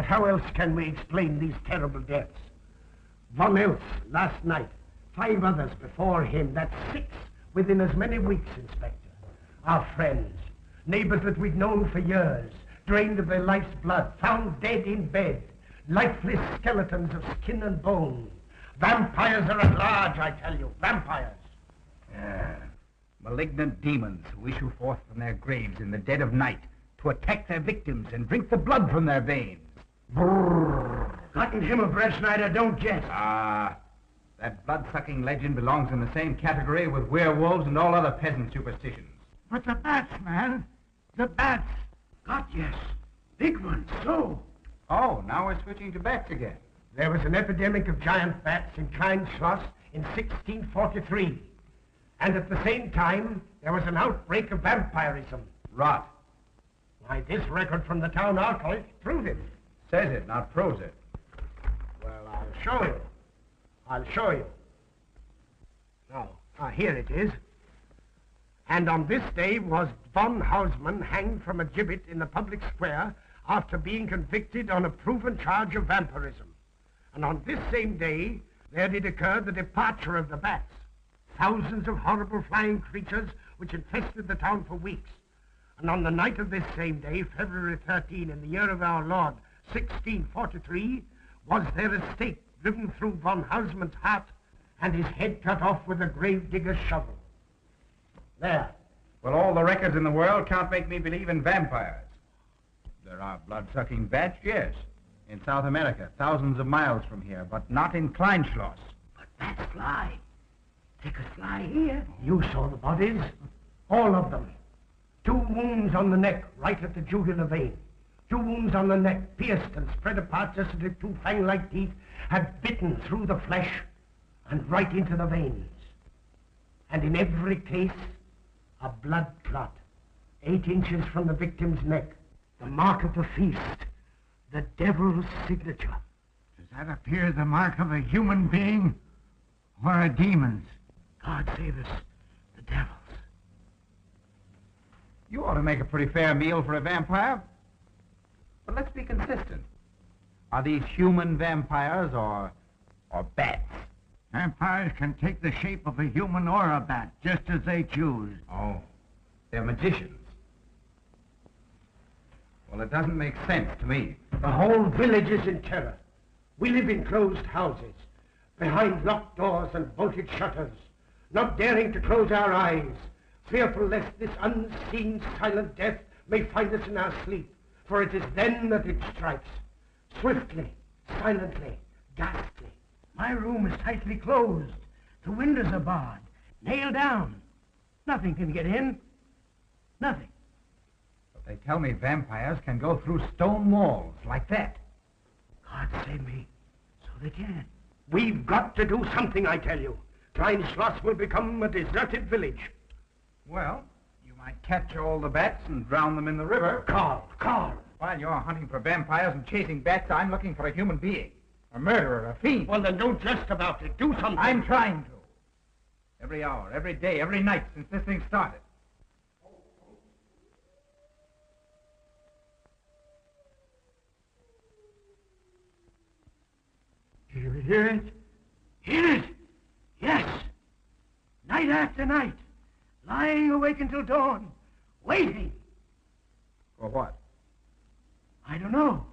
But how else can we explain these terrible deaths? One else last night, 5 others before him, that's 6 within as many weeks, Inspector. Our friends, neighbors that we'd known for years, drained of their life's blood, found dead in bed, lifeless skeletons of skin and bone. Vampires are at large, I tell you, vampires. Yeah. Malignant demons who issue forth from their graves in the dead of night to attack their victims and drink the blood from their veins. Brrr. Gotten him abreast, Snyder, don't jest. That blood-sucking legend belongs in the same category with werewolves and all other peasant superstitions. But the bats, man. The bats. God, yes. Big ones, so. Oh, now we're switching to bats again. There was an epidemic of giant bats in Kleinschloss in 1643. And at the same time, there was an outbreak of vampirism. Rot. Why, this record from the town archive proves it. Says it, not proves it. Well, I'll show you. I'll show you. Now, here it is. And on this day was von Hausmann hanged from a gibbet in the public square after being convicted on a proven charge of vampirism. And on this same day, there did occur the departure of the bats. Thousands of horrible flying creatures which infested the town for weeks. And on the night of this same day, February 13, in the year of our Lord, 1643, was there a stake driven through von Hausmann's heart and his head cut off with a grave digger's shovel. There. Well, all the records in the world can't make me believe in vampires. There are blood-sucking bats, yes. In South America, thousands of miles from here, but not in Kleinschloss. But bats fly. They could fly here. You saw the bodies. All of them. 2 wounds on the neck, right at the jugular vein. 2 wounds on the neck, pierced and spread apart just as if 2 fang-like teeth had bitten through the flesh and right into the veins. And in every case, a blood clot, 8 inches from the victim's neck. The mark of the feast, the devil's signature. Does that appear the mark of a human being or a demon's? God save us, the devil's. You ought to make a pretty fair meal for a vampire. But let's be consistent. Are these human vampires or bats? Vampires can take the shape of a human or a bat, just as they choose. Oh, they're magicians. Well, it doesn't make sense to me. The whole village is in terror. We live in closed houses, behind locked doors and bolted shutters, not daring to close our eyes, fearful lest this unseen, silent death may find us in our sleep, for it is then that it strikes, swiftly, silently, ghastly. My room is tightly closed. The windows are barred, nailed down. Nothing can get in. Nothing. But they tell me vampires can go through stone walls like that. God save me, so they can. We've got to do something, I tell you. Kleinschloss will become a deserted village. Well, you might catch all the bats and drown them in the river. Karl. While you're hunting for vampires and chasing bats, I'm looking for a human being. A murderer, a fiend. Well, then don't jest about it. Do something. I'm trying to. Every hour, every day, every night since this thing started. Do you hear it? Hear it? Yes. Night after night. Lying awake until dawn. Waiting. For what? I don't know.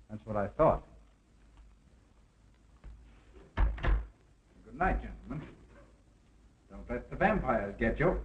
That's what I thought. Good night, gentlemen. Don't let the vampires get you.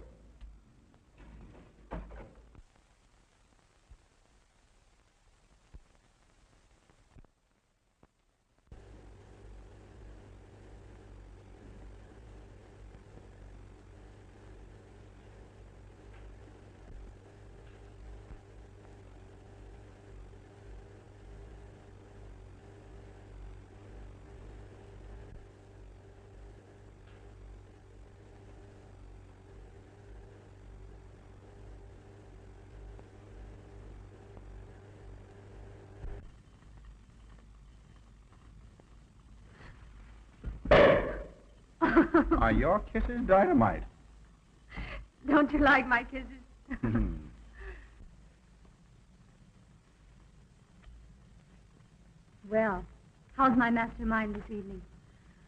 Are your kisses dynamite? Don't you like my kisses? Well, how's my mastermind this evening?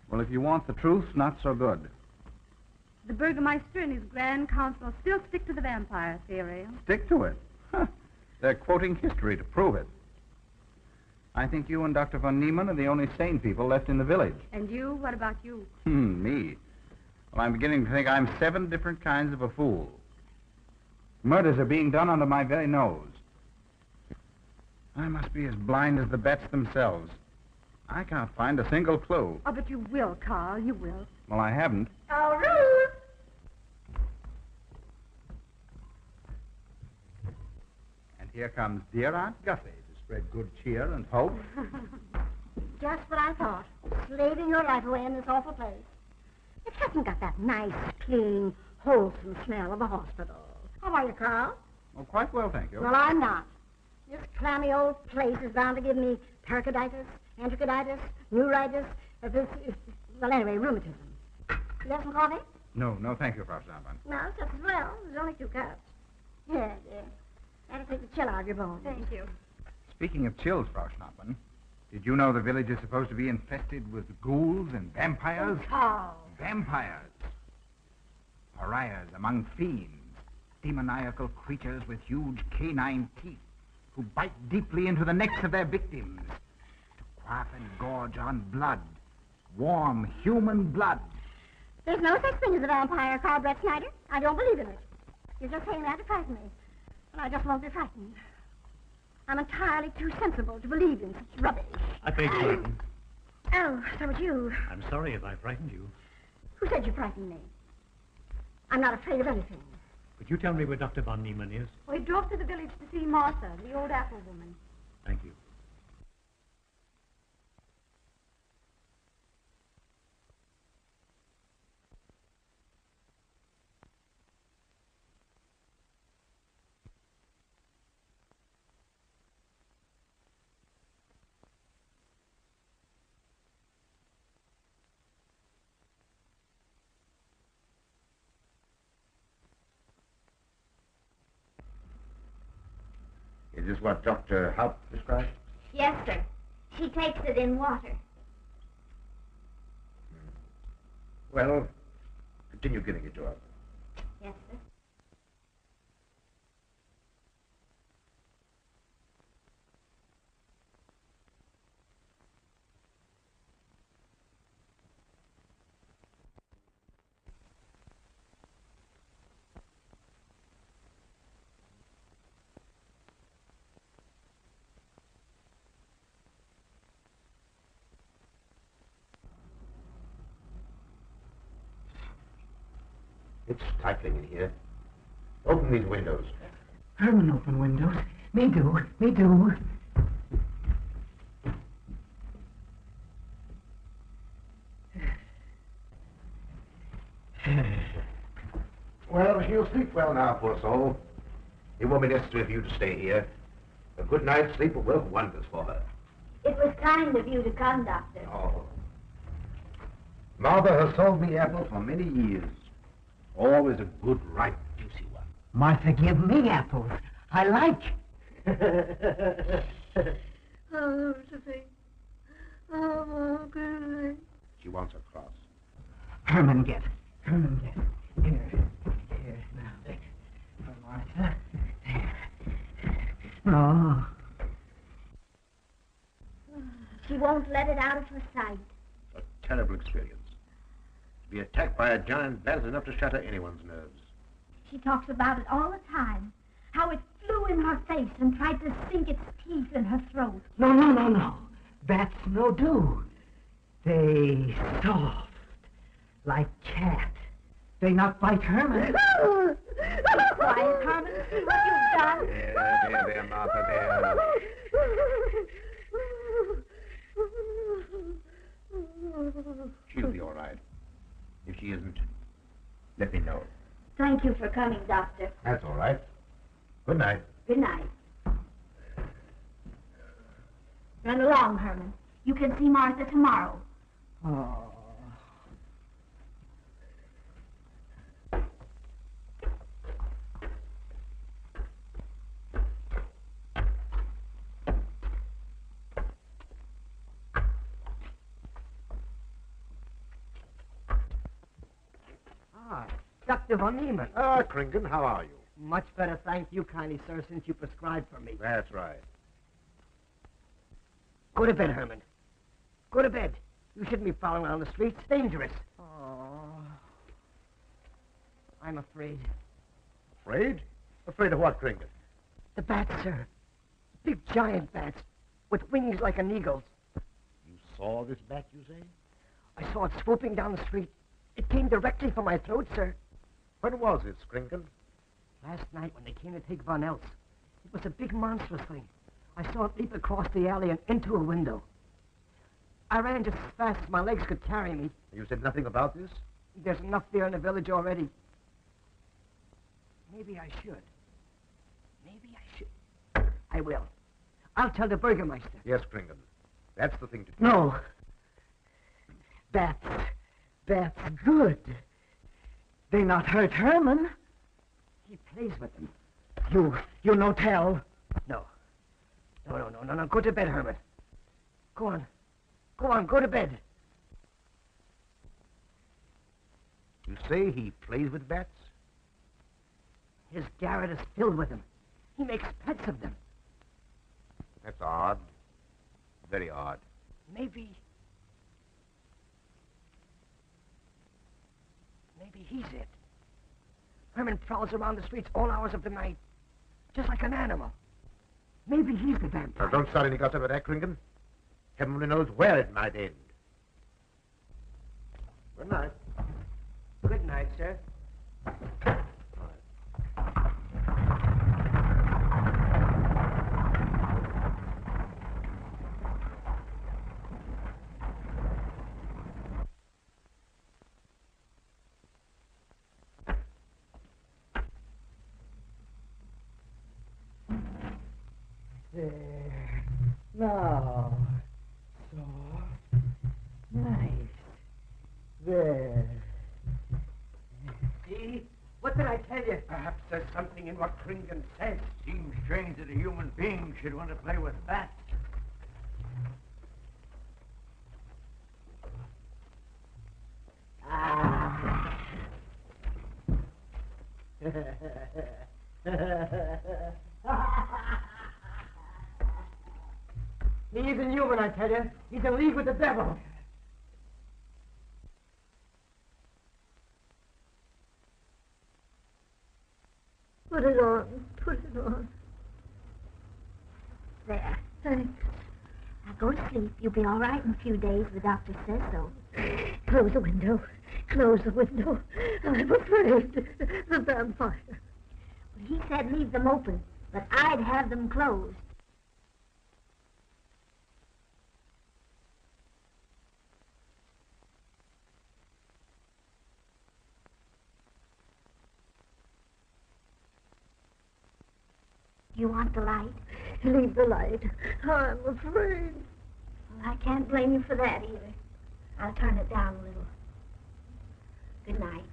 Well, if you want the truth, not so good. The Burgermeister and his Grand Council still stick to the vampire theory. Stick to it. Huh. They're quoting history to prove it. I think you and Dr. von Niemann are the only sane people left in the village. And you? What about you? Me? Well, I'm beginning to think I'm 7 different kinds of a fool. Murders are being done under my very nose. I must be as blind as the bats themselves. I can't find a single clue. Oh, but you will, Karl. You will. Well, I haven't. Oh, Ruth! And here comes dear Aunt Gussie to spread good cheer and hope. Just what I thought. Slaving your life away in this awful place. It hasn't got that nice, clean, wholesome smell of a hospital. How are you, Karl? Oh, quite well, thank you. Well, I'm not. This clammy old place is bound to give me pericarditis, enterocolitis, neuritis, well, anyway, rheumatism. You have some coffee? No, thank you, Frau Steinmann. No, just as well. There's only 2 cups. Here, dear. That'll take the chill out of your bones. Thank you. Speaking of chills, Frau Schnappmann, did you know the village is supposed to be infested with ghouls and vampires? Oh. Vampires. Pariahs among fiends. Demoniacal creatures with huge canine teeth who bite deeply into the necks of their victims to quaff and gorge on blood. Warm human blood. There's no such thing as a vampire, Karl Brett Snyder. I don't believe in it. You're just saying that to frighten me. And I just won't be frightened. I'm entirely too sensible to believe in such rubbish. I beg pardon. Oh, so it's you. I'm sorry if I frightened you. Who said you frightened me? I'm not afraid of anything. Could you tell me where Dr. von Niemann is? Well, he drove to the village to see Martha, the old apple woman. Thank you. Is this what Dr. Haupt described? Yes, sir. She takes it in water. Well, continue giving it to her. Yes, sir. It's stifling in here. Open these windows. Herman, open windows. Me do. Well, she'll sleep well now, poor soul. It won't be necessary for you to stay here. A good night's sleep will work wonders for her. It was kind of you to come, Doctor. Oh. Martha has sold me apples for many years. Always a good, ripe, juicy one. Martha, give me apples. I like. Oh, Josephine. Oh, good. She wants a cross. Herman, get. Here. Now, there. For Martha. There. Oh. She won't let it out of her sight. A terrible experience. To be attacked by a giant bat is enough to shatter anyone's nerves. She talks about it all the time. How it flew in her face and tried to sink its teeth in her throat. No. Bats no do. They soft, like cat. They not bite Herman. Quiet, Herman. See what you've done. There, Martha, there. She'll be all right. If she isn't, let me know. Thank you for coming, Doctor. That's all right. Good night. Good night. Run along, Herman. You can see Martha tomorrow. Oh. Dr. von Niemann. Ah, Kringen, how are you? Much better, thank you kindly, sir, since you prescribed for me. That's right. Go to bed, Herman. Go to bed. You shouldn't be prowling around the streets. It's dangerous. Oh. I'm afraid. Afraid? Afraid of what, Kringen? The bats, sir. Big giant bats with wings like an eagle's. You saw this bat, you say? I saw it swooping down the street. It came directly for my throat, sir. When was it, Kringen? Last night when they came to take Von Else. It was a big monstrous thing. I saw it leap across the alley and into a window. I ran just as fast as my legs could carry me. You said nothing about this? There's enough there in the village already. Maybe I should. Maybe I should. I will. I'll tell the Burgermeister. Yes, Kringen. That's the thing to do. No. That's good. They not hurt Herman. He plays with them. You no tell. No. No. Go to bed, Herman. Go on, go to bed. You say he plays with bats? His garret is filled with them. He makes pets of them. That's odd. Very odd. Maybe he's it. Herman prowls around the streets all hours of the night, just like an animal. Maybe he's the vampire. Now, don't start any gossip about that, Kringen. Heaven only knows where it might end. Good night. Good night, sir. There. Now. Soft. Nice. There. See? What did I tell you? Perhaps there's something in what Kringen says. Seems strange that a human being should want to play with bats. He isn't human, I tell you. He's in league with the devil. Put it on. Put it on. There. Thanks. Now go to sleep. You'll be all right in a few days. The doctor says so. Close the window. Close the window. I'm afraid. The vampire. Well, he said leave them open, but I'd have them closed. You want the light? Leave the light. I'm afraid. Well, I can't blame you for that either. I'll turn it down a little. Good night.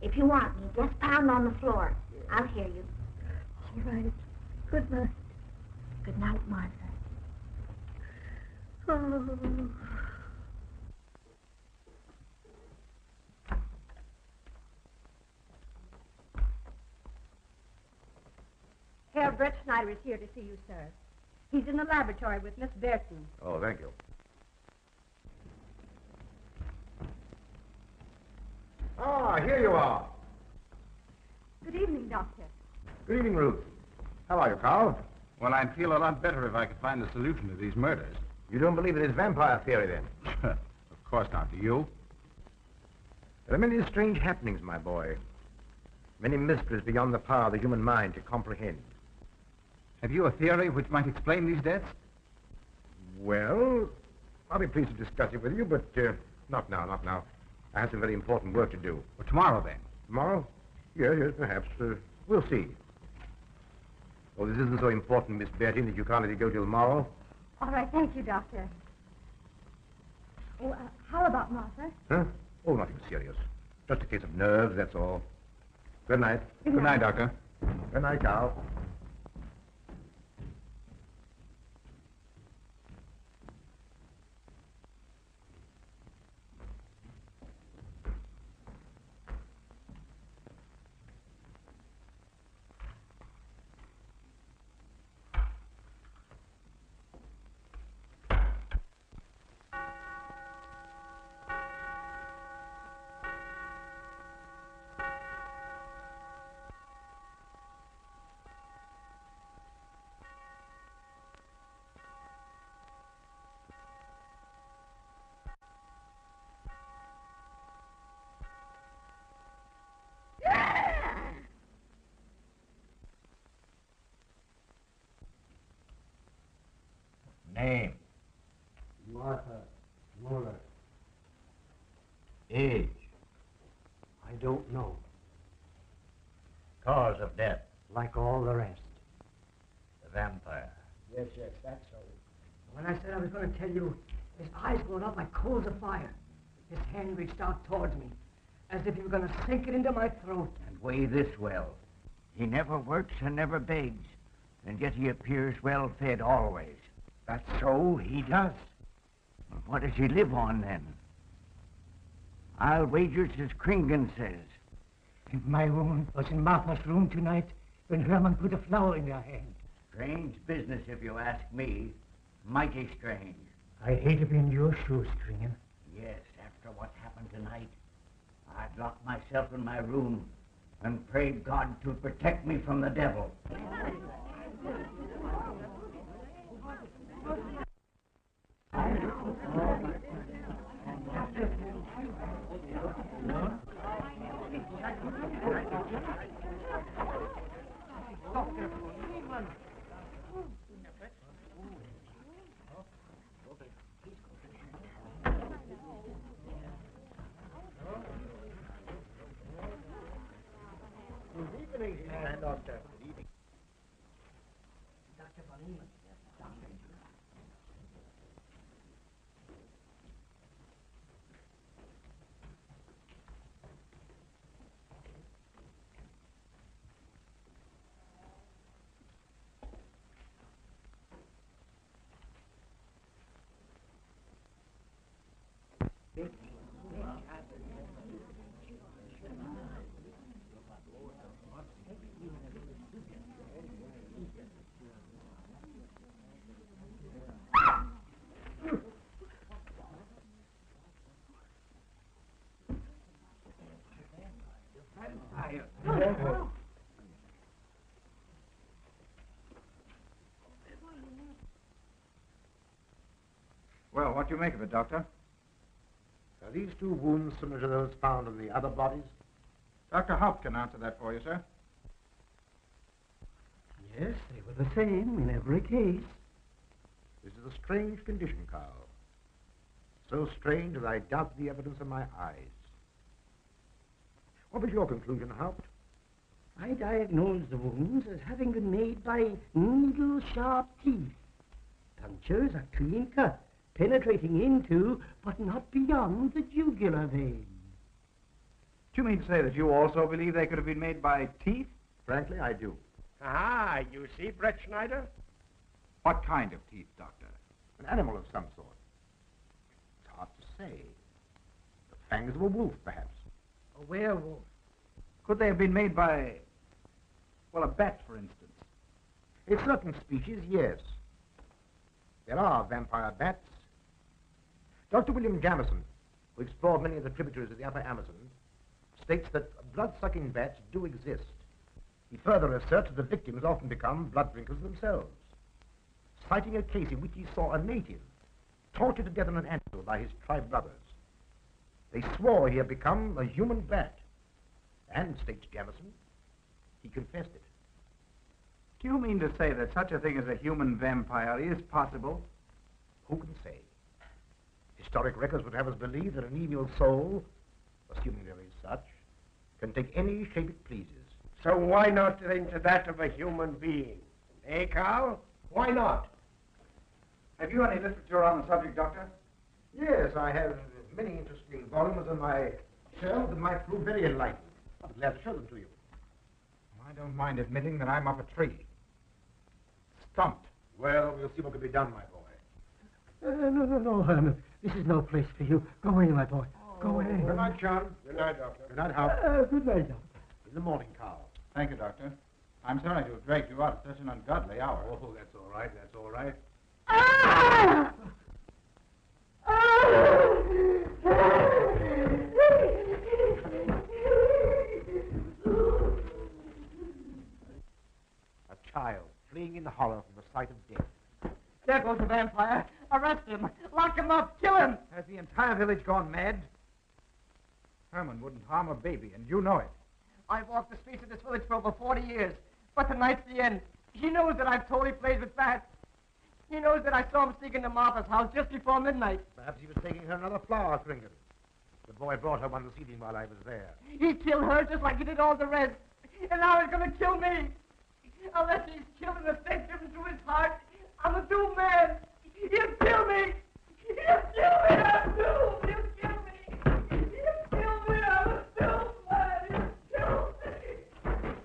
If you want me, just pound on the floor. I'll hear you. All right. Good night. Good night, Martha. Oh. Herr Brett Schneider is here to see you, sir. He's in the laboratory with Miss Berton. Oh, thank you. Ah, here you are. Good evening, Doctor. Good evening, Ruth. How are you, Karl? Well, I'd feel a lot better if I could find the solution to these murders. You don't believe in his vampire theory, then? Of course not. Do you? There are many strange happenings, my boy. Many mysteries beyond the power of the human mind to comprehend. Have you a theory which might explain these deaths? Well, I'll be pleased to discuss it with you, but not now. I have some very important work to do. Well, tomorrow, then. Tomorrow? Yes, perhaps. We'll see. Oh, this isn't so important, Miss Bertie, that you can't let it go till tomorrow. All right, thank you, Doctor. Oh, how about Martha? Huh? Oh, nothing serious. Just a case of nerves, that's all. Good night. Good night, Doctor. Good night, Karl. Name. Martha Muller. Age. I don't know. Cause of death. Like all the rest. The vampire. Yes, that's so. When I said I was going to tell you, his eyes going up like coals of fire. His hand reached out towards me, as if he were going to sink it into my throat. And weigh this well. He never works and never begs, and yet he appears well fed always. That's so, he does. Well, what does he live on, then? I'll wager it's as Kringen says. And my woman was in Martha's room tonight when Herman put a flower in her hand. Strange business, if you ask me. Mighty strange. I hate to be in your shoes, Kringen. Yes, after what happened tonight, I'd lock myself in my room and pray God to protect me from the devil. Doctor. Dr. von Niemann. Well, what do you make of it, Doctor? Are these two wounds similar to those found in the other bodies? Dr. Haupt can answer that for you, sir. Yes, they were the same in every case. This is a strange condition, Karl. So strange that I doubt the evidence of my eyes. What was your conclusion, Haupt? I diagnosed the wounds as having been made by needle-sharp teeth. Punctures are clean cut, penetrating into, but not beyond, the jugular vein. Do you mean to say that you also believe they could have been made by teeth? Frankly, I do. Ah, you see, Brett Schneider? What kind of teeth, Doctor? An animal of some sort. It's hard to say. The fangs of a wolf, perhaps. A werewolf. Could they have been made by, well, a bat, for instance? In certain species, yes. There are vampire bats. Dr. William Jamison, who explored many of the tributaries of the upper Amazon, states that blood-sucking bats do exist. He further asserts that the victims often become blood drinkers themselves, citing a case in which he saw a native tortured to death in an anthill by his tribe brothers. They swore he had become a human bat, and, states Jamison, he confessed it. Do you mean to say that such a thing as a human vampire is possible? Who can say? Historic records would have us believe that an evil soul, assuming there is such, can take any shape it pleases. So why not into that of a human being? Eh, Karl? Why not? Have you any literature on the subject, Doctor? Yes, I have many interesting volumes on my shelf that might prove very enlightening. I'll be glad to show them to you. I don't mind admitting that I'm up a tree. Stumped. Well, we'll see what can be done, my boy. No, Herman. This is no place for you. Go away, my boy. Go away. Good night, John. Good night, Doctor. Good night, Howard. Good night, Doctor. In the morning, Karl. Thank you, Doctor. I'm sorry to have dragged you out at such an ungodly hour. Oh, that's all right. That's all right. Ah! A child fleeing in horror from the sight of death. There goes the vampire. Arrest him. Lock him up. Kill him. Has the entire village gone mad? Herman wouldn't harm a baby, and you know it. I've walked the streets of this village for over 40 years. But tonight's the end. He knows that I've totally played with bats. He knows that I saw him sneak into Martha's house just before midnight. Perhaps he was taking her another flower trinket. The boy brought her one this evening while I was there. He killed her just like he did all the rest. And now he's going to kill me. Unless he's killing the faith given to his heart, I'm a doomed man. He'll kill me. He'll kill me. I'm doomed. He'll kill me. He'll kill me. I'm a doomed man. He'll kill me.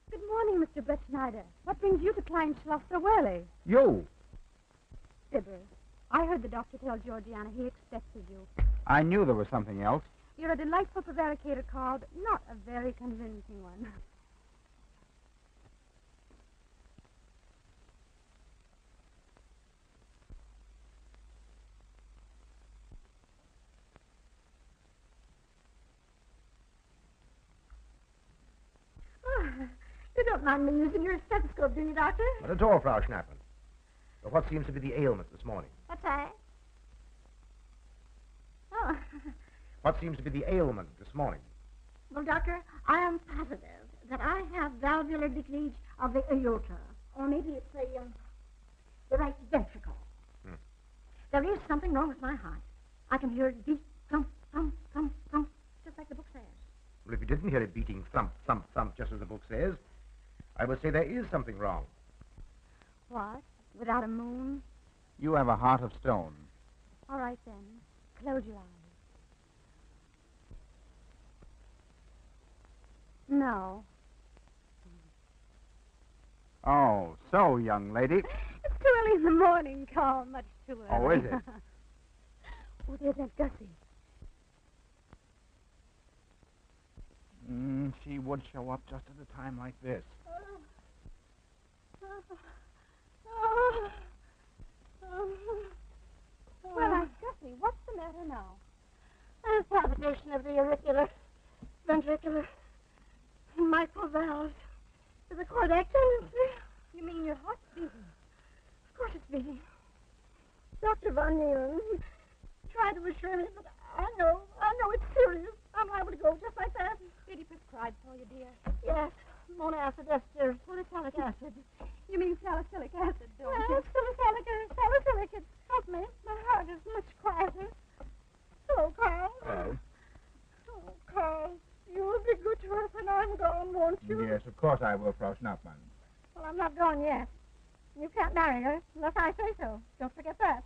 Good morning, Mr. Brett Schneider. What brings you to Kleinschloss so early? You. Fibber, I heard the doctor tell Georgiana he expected you. I knew there was something else. You're a delightful prevaricator, Karl, but not a very convincing one. You don't mind me using your stethoscope, do you, Doctor? Not at all, Frau Schnappen. But what seems to be the ailment this morning? What's that? Oh. What seems to be the ailment this morning? Well, Doctor, I am positive that I have valvular leakage of the aorta. Or maybe it's the right ventricle. There is something wrong with my heart. I can hear it beat, thump, thump, thump, thump, just like the book says. Well, if you didn't hear it beating thump, thump, thump, just as the book says, I would say there is something wrong. What? Without a moon? You have a heart of stone. All right, then. Close your eyes. No. Oh, so, young lady. It's too early in the morning, Karl. Much too early. Oh, is it? Oh, there's Aunt Gussie. She would show up just at a time like this. Well, Aunt Gussie, what's the matter now? A palpitation of the auricular, ventricular, microvalves. Is the cardiac tendency? You mean your heart's beating? Of course it's beating. Dr. Von Niemann tried to assure me, but I know it's serious. I'm liable to go just like that. Did he prescribe for you, dear? Yes, monacid ester, salicylic acid. You mean salicylic acid, don't Well, you? salicylic, it helped me. My heart is much quieter. Hello, Carl. Oh? Oh, Carl, you will be good to us when I'm gone, won't you? Yes, of course I will, Frau Schnappmann. Well, I'm not gone yet. You can't marry her unless I say so. Don't forget that.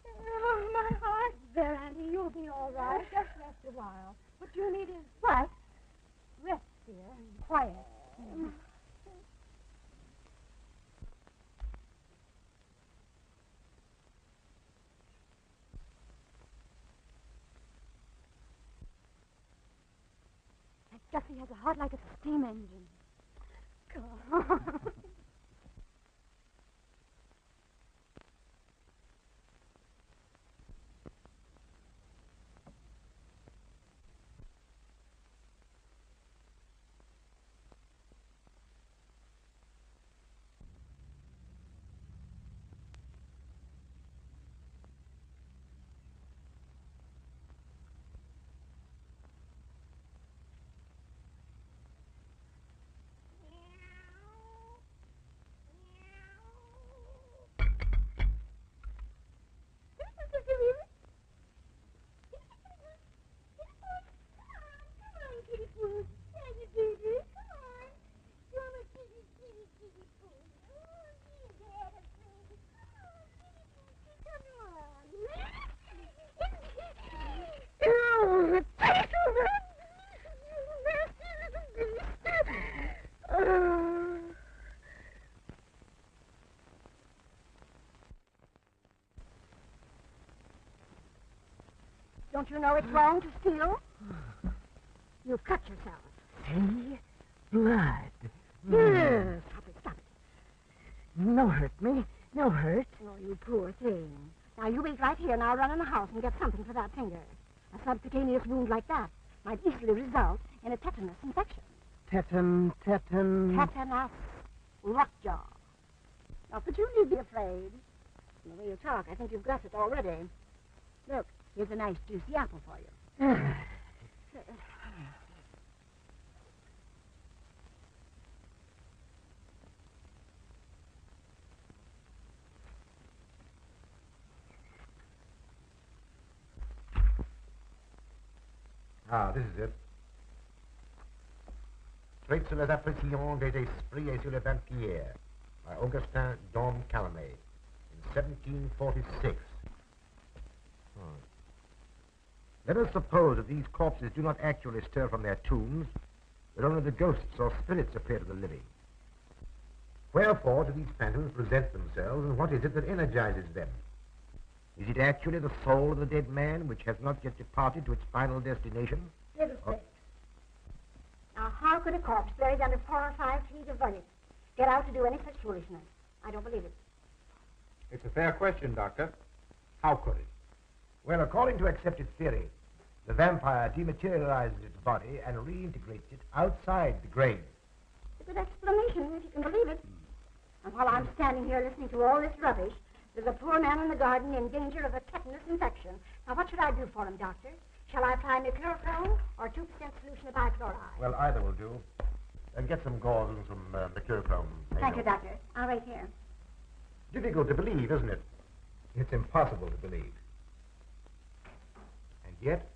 Oh, my heart. There, Auntie, you'll be all right. Just rest a while. What you need is What? rest, dear, and quiet. Aunt Gussie has a heart like a steam engine. Carl. Don't you know it's wrong to steal? You've cut yourself. See? Blood. Yes. Stop it. No hurt me. No hurt. Oh, you poor thing. Now, you wait right here and I'll run in the house and get something for that finger. A subcutaneous wound like that might easily result in a tetanus infection. Tetanus. Tetanus. Lockjaw. Now, could you need be afraid? From the way you talk, I think you've got it already. Look, here's a nice juicy apple for you. Ah, this is it. Traits sur les appréciations des esprits et sur les vampires by Augustin Dom Calamé in 1746. Let us suppose that these corpses do not actually stir from their tombs, but only the ghosts or spirits appear to the living. Wherefore do these phantoms present themselves, and what is it that energizes them? Is it actually the soul of the dead man which has not yet departed to its final destination? Fiddlesticks. Now, how could a corpse buried under 4 or 5 feet of vernix get out to do any such foolishness? I don't believe it. It's a fair question, Doctor. How could it? Well, according to accepted theory, the vampire dematerializes its body and reintegrates it outside the grave. It's a good explanation, if you can believe it. And while I'm standing here listening to all this rubbish, there's a poor man in the garden in danger of a tetanus infection. Now, what should I do for him, Doctor? Shall I apply mercurochrome or 2% solution of bichloride? Well, either will do. And get some gauze and some mercurochrome. Thank you, Doctor. I'll wait here. Difficult to believe, isn't it? It's impossible to believe. And yet,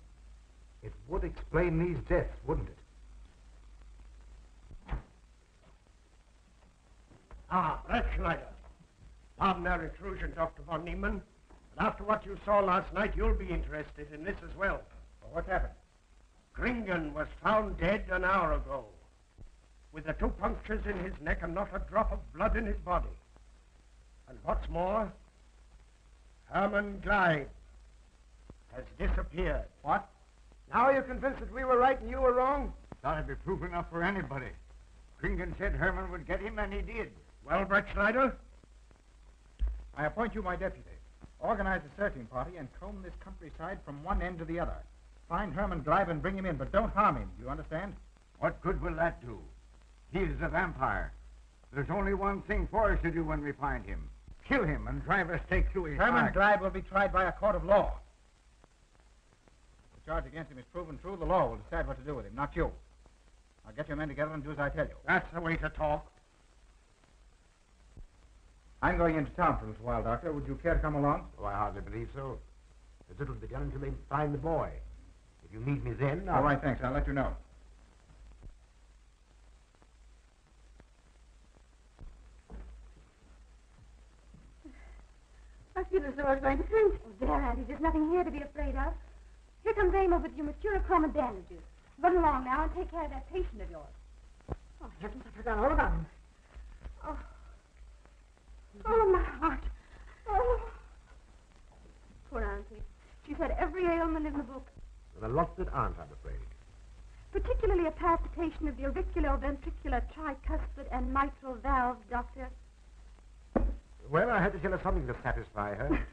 it would explain these deaths, wouldn't it? Ah, Brett Schneider. Pardon our intrusion, Dr. von Niemann. But after what you saw last night, you'll be interested in this as well. Well, what happened? Kringen was found dead an hour ago, with the 2 punctures in his neck and not a drop of blood in his body. And what's more, Herman Gleib has disappeared. What? Now you're convinced that we were right and you were wrong? That'd be proof enough for anybody. Kringen said Herman would get him, and he did. Well, Brett Schneider? I appoint you my deputy. Organize a searching party and comb this countryside from one end to the other. Find Herman Gleib and bring him in, but don't harm him. You understand? What good will that do? He is a vampire. There's only one thing for us to do when we find him. Kill him and drive a stake through his Herman heart. Gleib will be tried by a court of law. If the charge against him is proven true, the law will decide what to do with him, not you. Now get your men together and do as I tell you. That's the way to talk. I'm going into town for a little while, Doctor. Would you care to come along? Oh, I hardly believe so. There's little to be done until they find the boy. If you need me then, All right, thanks. I'll let you know. I feel as though I was going to faint. Oh, there, Auntie. There's nothing here to be afraid of. Here comes Amos with your mercurochrome and bandages. Run along now and take care of that patient of yours. Oh, heavens, I forgot all about him. Oh. Oh, my heart. Oh. Poor Auntie. She's had every ailment in the book. There are lots that aren't, I'm afraid. Particularly a palpitation of the auriculoventricular tricuspid and mitral valves, Doctor. Well, I had to tell her something to satisfy her.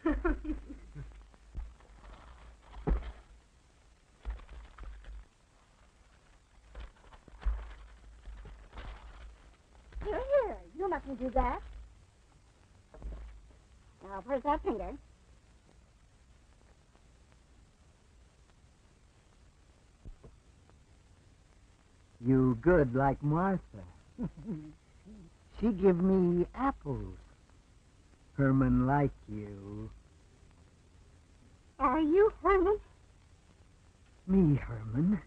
Here. You mustn't do that. Now, where's that finger? You good like Martha. She give me apples. Herman like you. Are you Herman? Me, Herman.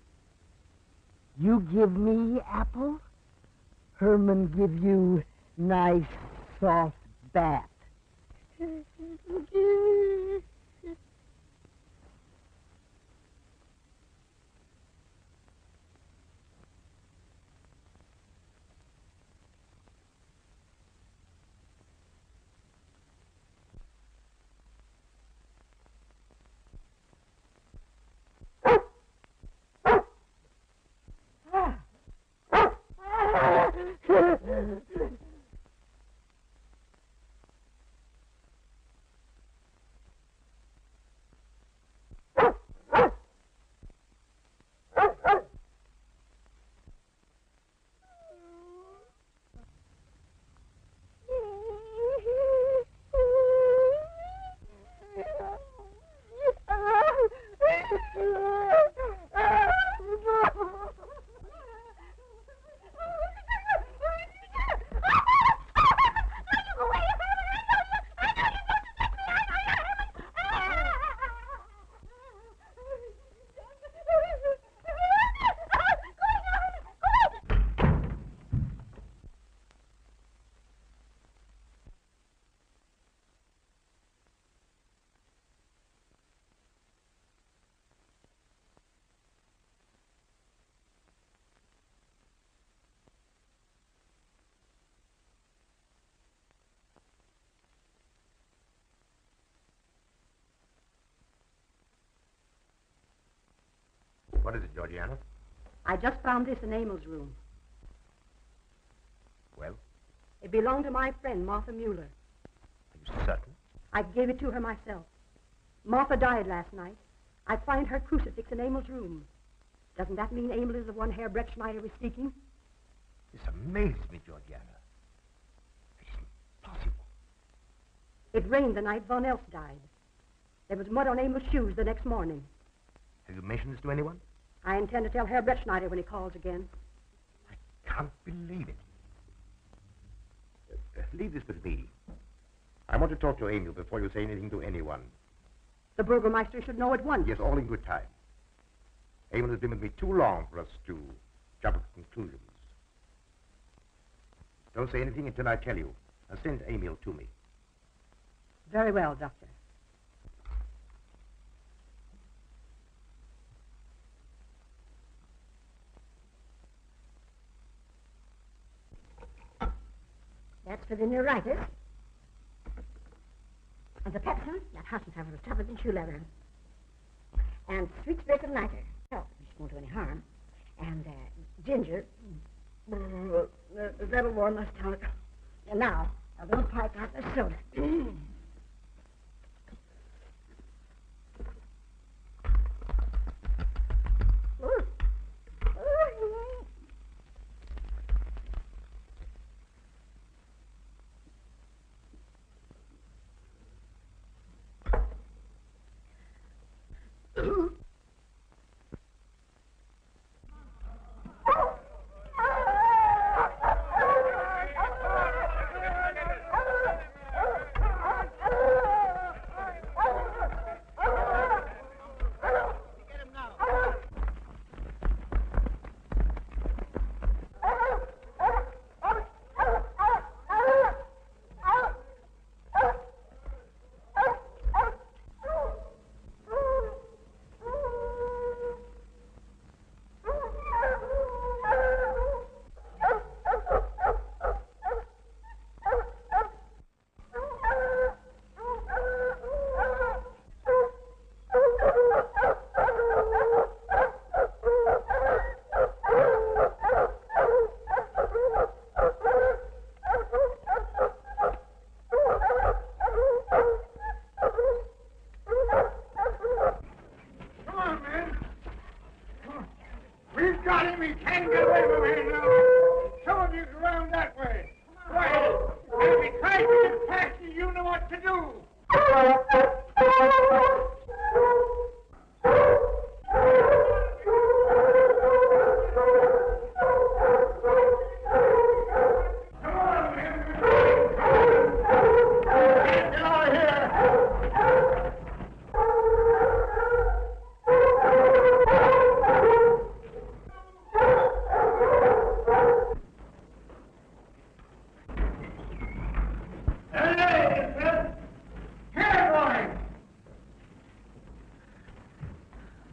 You give me apple? Herman give you nice, soft bat. What is it, Georgiana? I just found this in Emil's room. Well, It belonged to my friend, Martha Mueller. are you certain? I gave it to her myself. Martha died last night. I find her crucifix in Emil's room. Doesn't that mean Emil is the one Herr Brettschneider was seeking? This amazes me, Georgiana. It's impossible. It rained the night Von Elst died. There was mud on Emil's shoes the next morning. Have you mentioned this to anyone? I intend to tell Herr Brettschneider when he calls again. I can't believe it. Leave this with me. I want to talk to Emil before you say anything to anyone. The Burgermeister should know at once. Yes, all in good time. Emil has been with me too long for us to jump to conclusions. Don't say anything until I tell you. Now send Emil to me. Very well, Doctor. That's for the neuritis. And the pepsin, that Hassenpfeffer was tougher than shoe leather. And sweet spirit of nitre. Oh, which won't do any harm. And ginger. That'll warm my stomach. And now, a little pipe out the soda.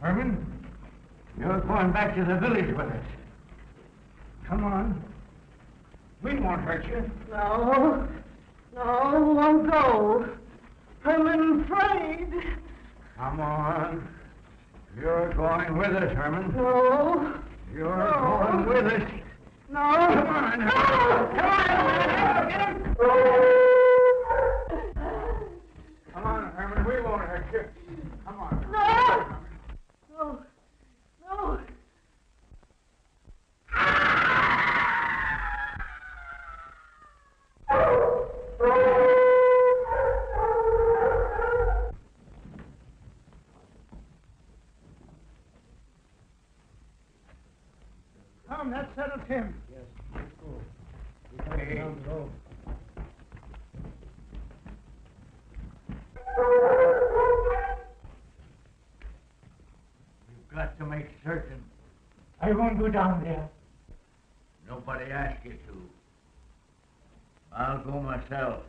Herman, you're going back to the village with us. Come on. We won't hurt you. No, won't go. I'm afraid. Come on. You're going with us, Herman. No. You're going with us. No. Come on. No. Come on. Get him. Come on, Herman. We won't hurt you. Come on. No. No. Come, that settles him. Yes, let's go. We're coming down the road. You've got to make certain. I won't go down there. Nobody asked you to. I'll go myself.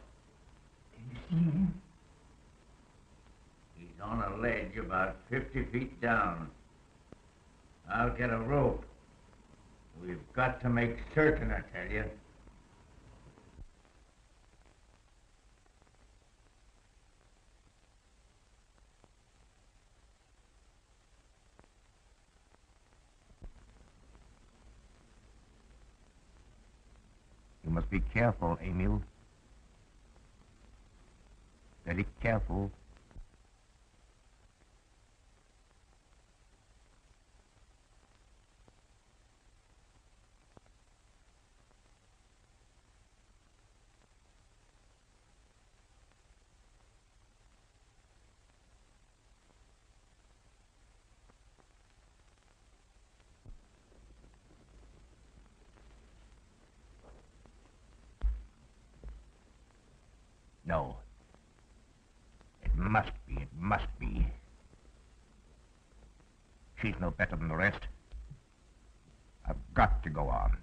Can you see him? He's on a ledge about 50 feet down. I'll get a rope. We've got to make certain, I tell you. must be careful, Emil. Very careful. No. It must be, it must be. She's no better than the rest. I've got to go on.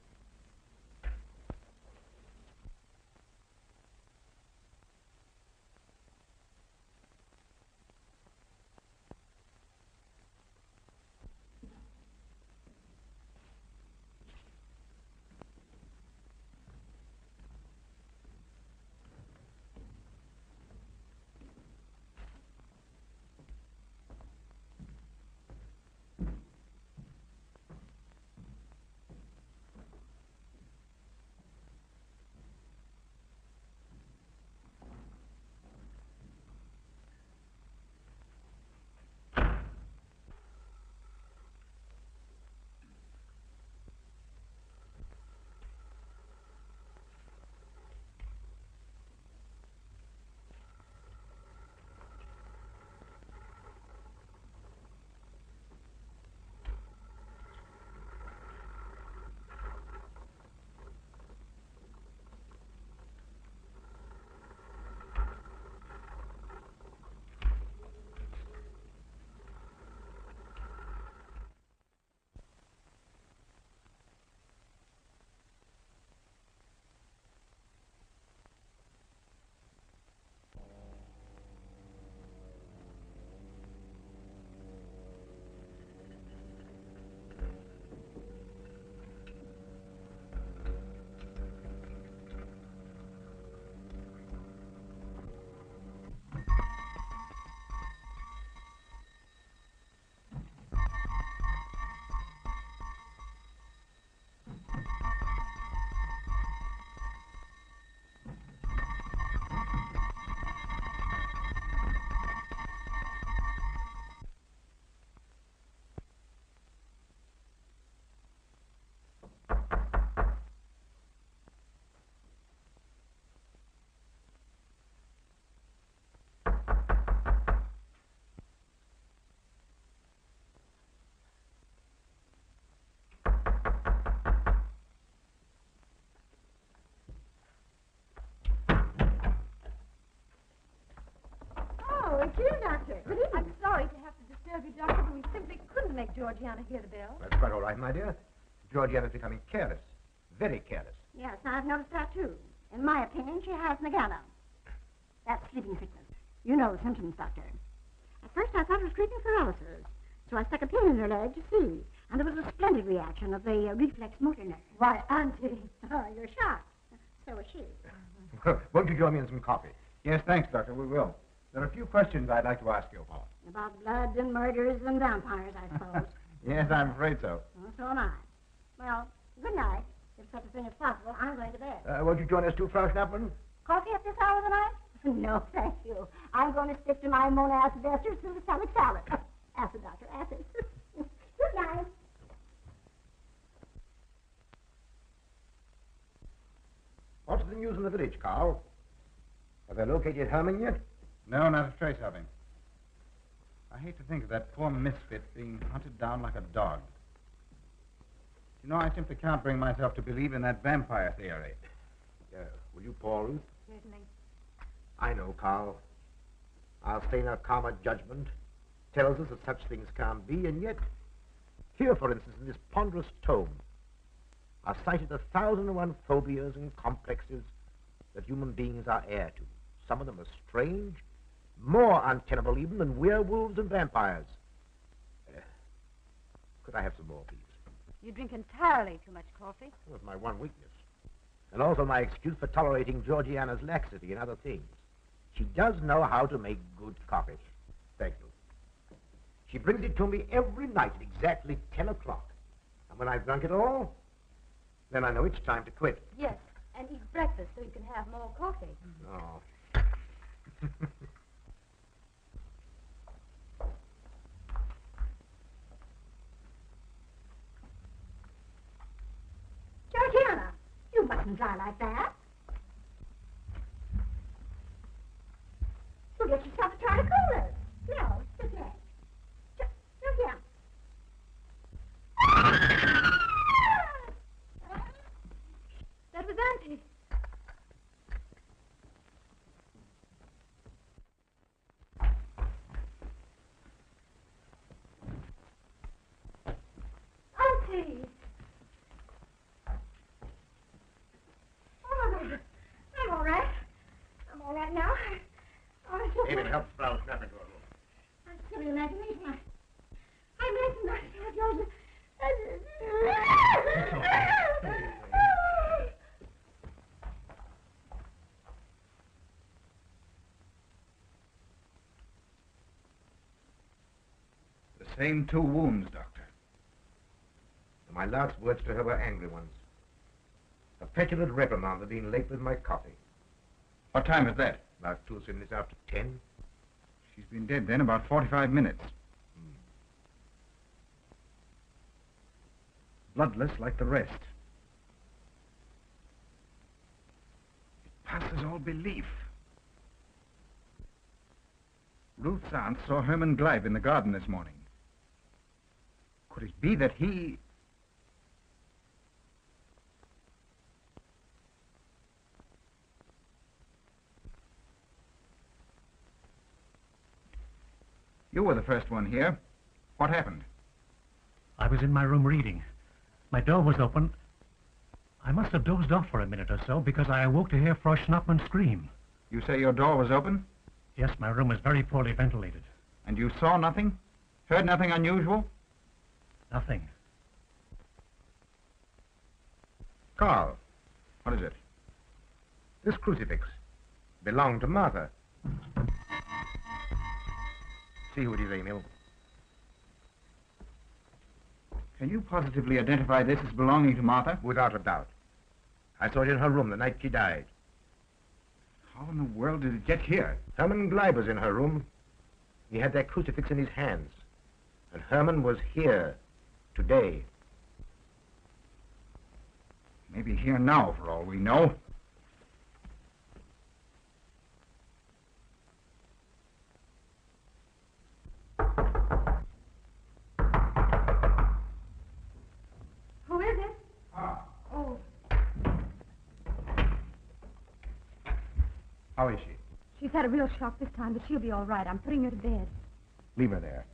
It's you, Doctor. Good evening. I'm sorry to have to disturb you, Doctor, but we simply couldn't make Georgiana hear the bell. That's quite all right, my dear. Georgiana's becoming careless. Very careless. Yes, I've noticed that, too. In my opinion, she has Nagana. That's sleeping sickness. You know the symptoms, Doctor. At first, I thought it was creeping paralysis, so I stuck a pin in her leg to see, and there was a splendid reaction of the reflex motor nerve. Why, Auntie. Oh, you're shocked. So is she. Won't you join me in some coffee? Yes, thanks, Doctor. We will. There are a few questions I'd like to ask you about. About blood and murders and vampires, I suppose. Yes, I'm afraid so. Well, so am I. Well, good night. If such a thing is possible, I'm going to bed. Won't you join us too, Frau Schnappmann? Coffee at this hour of the night? No, thank you. I'm going to stick to my monoacid ester succinate salad. Acid, Doctor, acid. Good night. What's the news in the village, Karl? Have they located Herman yet? No, not a trace of him. I hate to think of that poor misfit being hunted down like a dog. You know, I simply can't bring myself to believe in that vampire theory. Will you pour, Ruth? Certainly. I know, Karl. Our saner, calmer judgment tells us that such things can't be, and yet, here, for instance, in this ponderous tome, are cited 1,001 phobias and complexes that human beings are heir to. Some of them are strange, more untenable even than werewolves and vampires. Could I have some more, please? You drink entirely too much coffee. That was my one weakness. And also my excuse for tolerating Georgiana's laxity and other things. She does know how to make good coffee. Thank you. She brings it to me every night at exactly 10 o'clock. And when I've drunk it all, then I know it's time to quit. Yes, and eat breakfast so you can have more coffee. Oh. Georgiana, you mustn't lie like that. You'll get yourself a torticolis. No, sit there. Georgiana. That was Auntie. Auntie! Oh, I'm all right. I'm all right now. David, help Sprout snap into a room. I'm silly imagination. I imagine myself, The same 2 wounds, Doctor. My last words to her were angry ones. A petulant reprimand for being late with my coffee. What time is that? About 2 minutes after 10. She's been dead then about 45 minutes. Bloodless like the rest. It passes all belief. Ruth's aunt saw Herman Gleib in the garden this morning. Could it be that he... You were the first one here. What happened? I was in my room reading. My door was open. I must have dozed off for a minute or so because I awoke to hear Frau Schnappmann scream. You say your door was open? Yes, my room is very poorly ventilated. And you saw nothing? Heard nothing unusual? Nothing. Karl, What is it? this crucifix belonged to Martha. See who it is, Emil. Can you positively identify this as belonging to Martha? Without a doubt. I saw it in her room the night she died. How in the world did it get here? Herman Gleib was in her room. He had that crucifix in his hands. And Herman was here today. Maybe here now, for all we know. Who is it? Oh, How is she? she's had a real shock this time, but she'll be all right. I'm putting her to bed. Leave her there.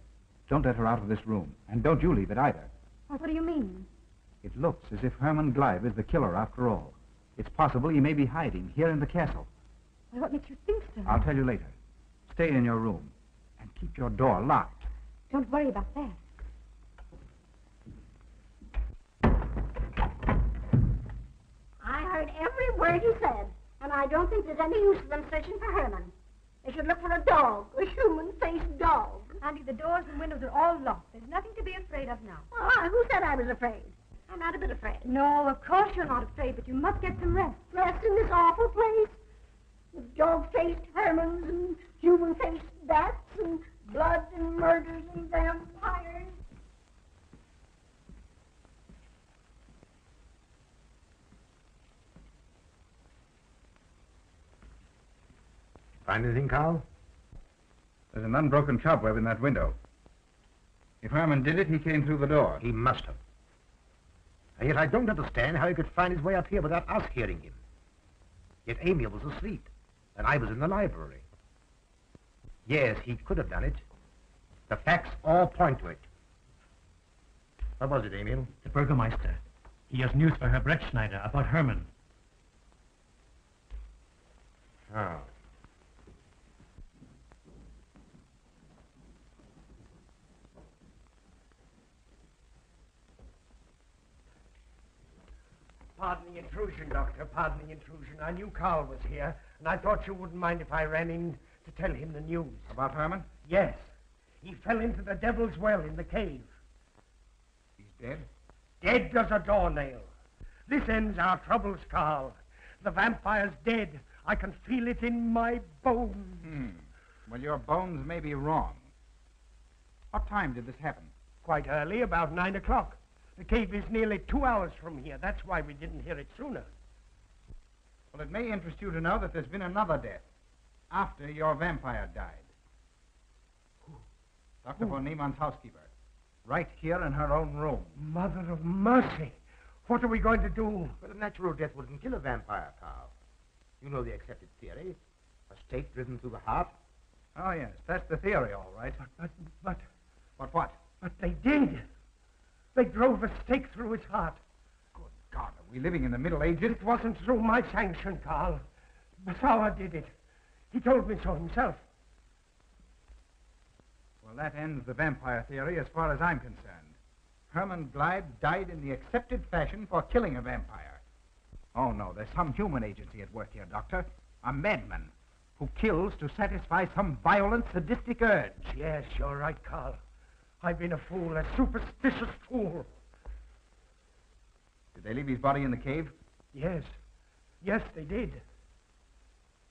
Don't let her out of this room. And don't you leave it either. What do you mean? It looks as if Herman Gleib is the killer after all. It's possible he may be hiding here in the castle. Well, what makes you think so? I'll tell you later. Stay in your room and keep your door locked. Don't worry about that. I heard every word he said, and I don't think there's any use of them searching for Herman. They should look for a dog, a human-faced dog. Auntie, the doors and windows are all locked. There's nothing to be afraid of now. Well, who said I was afraid? I'm not a bit afraid. No, of course you're not afraid, but you must get some rest. Rest in this awful place with dog-faced Hermans and human-faced bats and blood and murders and vampires. Find anything, Karl? There's an unbroken cobweb in that window. If Herman did it, he came through the door. He must have. And yet I don't understand how he could find his way up here without us hearing him. Yet Emil was asleep, and I was in the library. Yes, he could have done it. The facts all point to it. What was it, Emil? The Burgermeister. He has news for Herr Brettschneider about Herman. Oh. Pardon the intrusion, Doctor. Pardon the intrusion. I knew Karl was here, and I thought you wouldn't mind if I ran in to tell him the news. About Herman? Yes. He fell into the Devil's Well in the cave. He's dead? Dead as a doornail. This ends our troubles, Karl. The vampire's dead. I can feel it in my bones. Well, your bones may be wrong. What time did this happen? Quite early, about 9 o'clock. The cave is nearly 2 hours from here. That's why we didn't hear it sooner. Well, it may interest you to know that there's been another death after your vampire died. Dr. von Niemann's housekeeper. Right here in her own room. Mother of mercy. What are we going to do? But a natural death wouldn't kill a vampire, Karl. You know the accepted theory. A stake driven through the heart. Oh, yes, that's the theory, all right. But what? But they did. They drove a stake through his heart. Good God, are we living in the Middle Ages? It wasn't through my sanction, Karl. Bauer did it. He told me so himself. Well, that ends the vampire theory as far as I'm concerned. Herman Gleib died in the accepted fashion for killing a vampire. Oh, no, there's some human agency at work here, Doctor. A madman who kills to satisfy some violent, sadistic urge. Yes, you're right, Karl. I've been a fool, a superstitious fool. Did they leave his body in the cave? Yes. Yes, they did.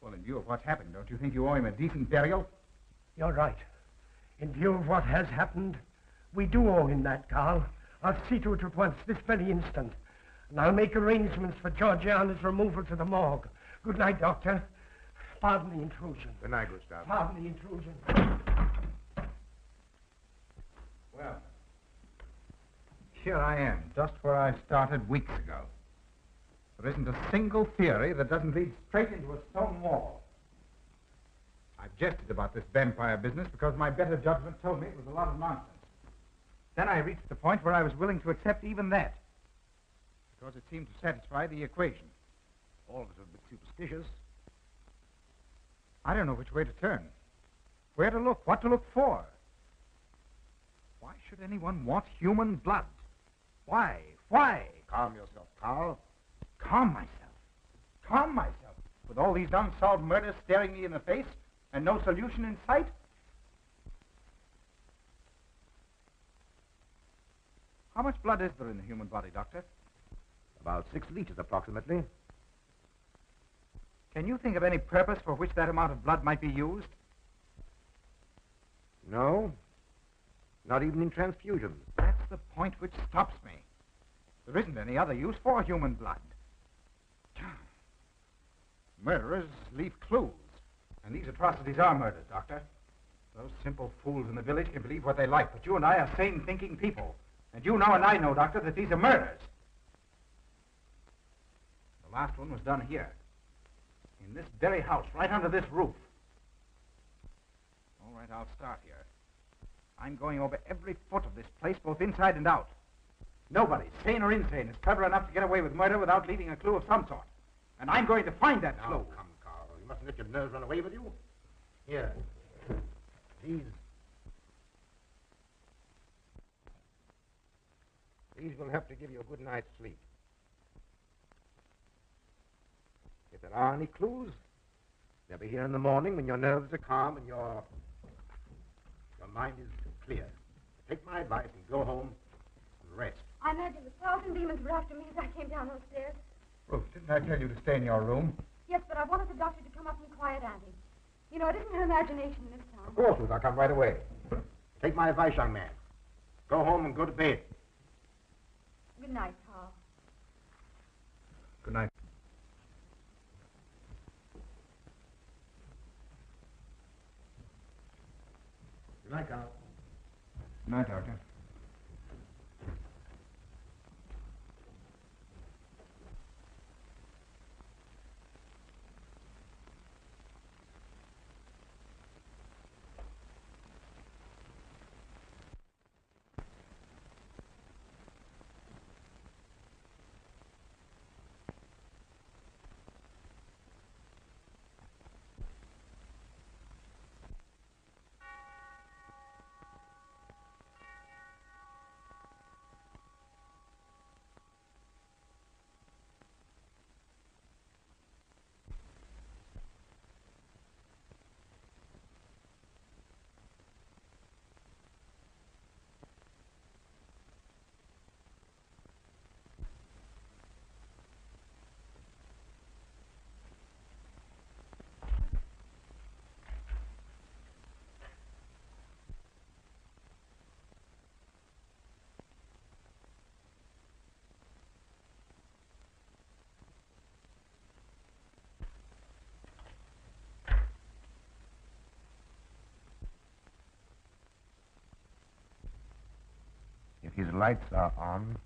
Well, in view of what's happened, don't you think you owe him a decent burial? You're right. In view of what has happened, we do owe him that, Karl. I'll see to it at once, this very instant. And I'll make arrangements for Georgiana's removal to the morgue. Good night, Doctor. Pardon the intrusion. Good night, Gustav. Pardon the intrusion. Well, here I am, just where I started weeks ago. There isn't a single theory that doesn't lead straight into a stone wall. I've jested about this vampire business because my better judgment told me it was a lot of nonsense. Then I reached the point where I was willing to accept even that, because it seemed to satisfy the equation. All of us are a bit superstitious. I don't know which way to turn, where to look, what to look for. Why should anyone want human blood? Why? Why? Calm yourself, Karl. Calm myself. Calm myself. With all these unsolved murders staring me in the face and no solution in sight? How much blood is there in the human body, Doctor? About 6 liters, approximately. Can you think of any purpose for which that amount of blood might be used? No. Not even in transfusion. That's the point which stops me. There isn't any other use for human blood. Murderers leave clues. And these atrocities are murders, Doctor. Those simple fools in the village can believe what they like, but you and I are sane, thinking people. And you know and I know, Doctor, that these are murders. The last one was done here. In this very house, right under this roof. All right, I'll start here. I'm going over every foot of this place, both inside and out. Nobody, sane or insane, is clever enough to get away with murder without leaving a clue of some sort. And I'm going to find that clue. Now, come, Karl. You mustn't let your nerves run away with you. Here. These will help to give you a good night's sleep. If there are any clues, they'll be here in the morning when your nerves are calm and your mind is clear. Take my advice and go home and rest. I imagine 1,000 demons were after me as I came down those stairs. Ruth, didn't I tell you to stay in your room? Yes, but I wanted the doctor to come up and quiet Auntie. You know, it isn't her imagination this time. Of course, Ruth, I'll come right away. Take my advice, young man. Go home and go to bed. Good night, Karl. Good night. Good night, Karl. Good night, Doctor. his lights are on,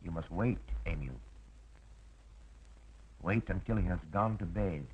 you must wait, Emil. Wait until he has gone to bed.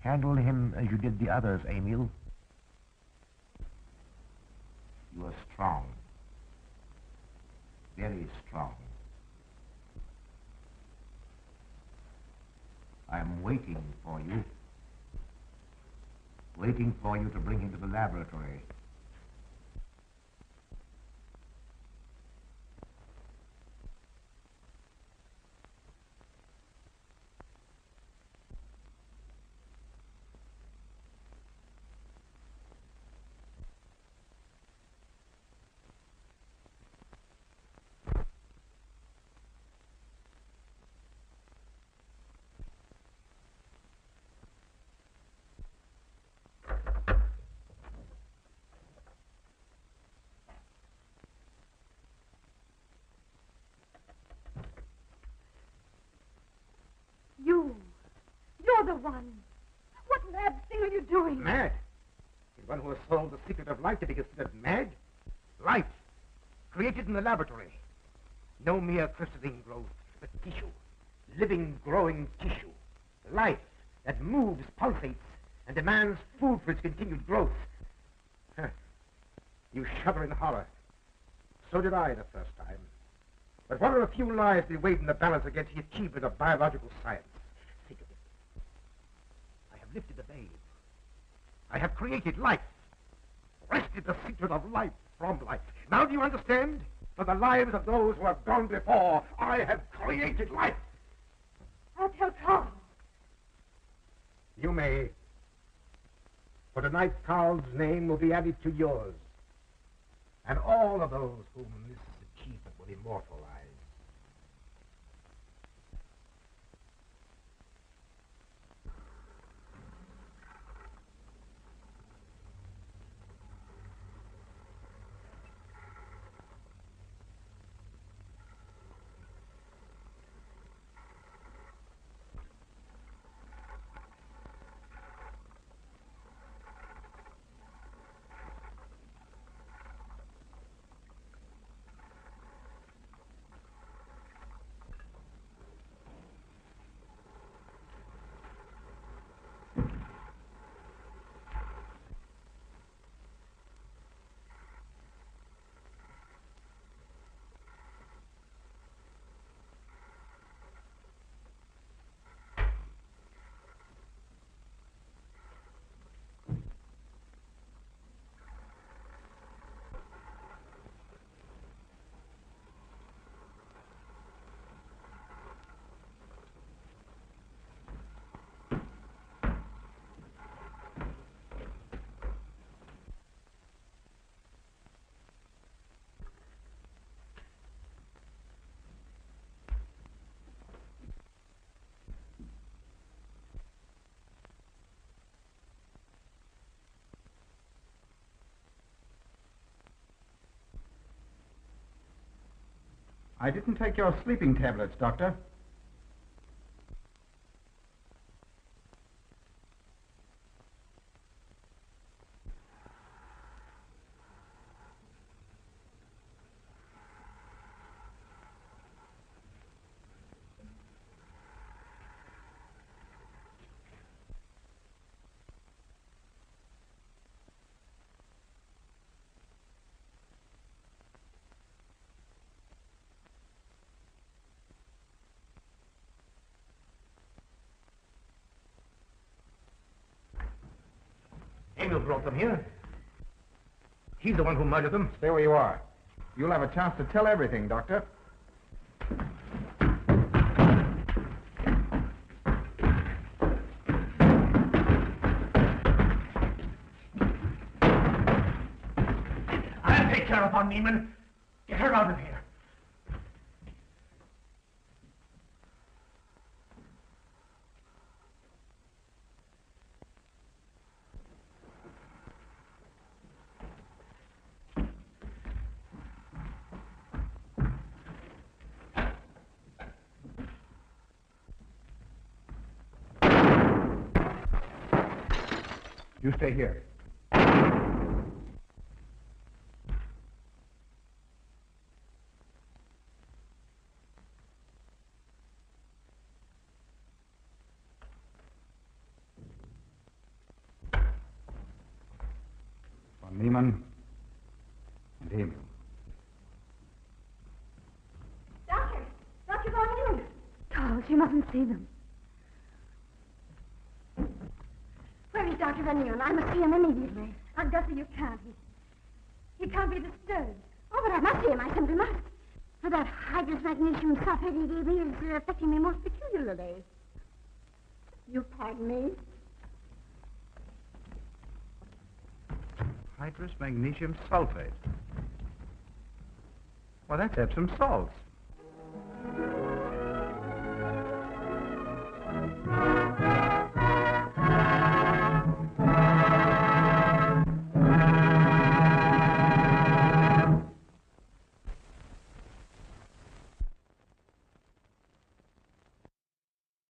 Handle him as you did the others, Emil. You are strong. Very strong. I am waiting for you. Waiting for you to bring him to the laboratory. You're the one. What mad thing are you doing? Mad? Is one who has solved the secret of life to be considered mad? Life, created in the laboratory. No mere crystalline growth, but tissue. Living, growing tissue. Life that moves, pulsates, and demands food for its continued growth. Huh. You shudder in horror. So did I the first time. But what are a few lives they weighed in the balance against the achievement of biological science? Think of it. I have lifted the babe. I have created life. Wrested the secret of life from life. Now do you understand? For the lives of those who have gone before, I have created life. I'll tell Karl. You may. For tonight, Karl's name will be added to yours. And all of those whom this achievement will immortalize. I didn't take your sleeping tablets, Doctor. Emil brought them here. He's the one who murdered them. Stay where you are. You'll have a chance to tell everything, Doctor. I'll take care of her, Niemann. Get her out of here. You stay here. For Niemann and Emil. Doctor! Dr. Von Neumann! Karl, she mustn't see them. Where is Dr. Von Neumann? I must see him immediately. Augusta, you can't. He can't be disturbed. Oh, but I must see him. I simply must. For that hydrous magnesium sulfate he gave me is affecting me most peculiarly. You pardon me? Hydrous magnesium sulfate. Well, that's Epsom salts.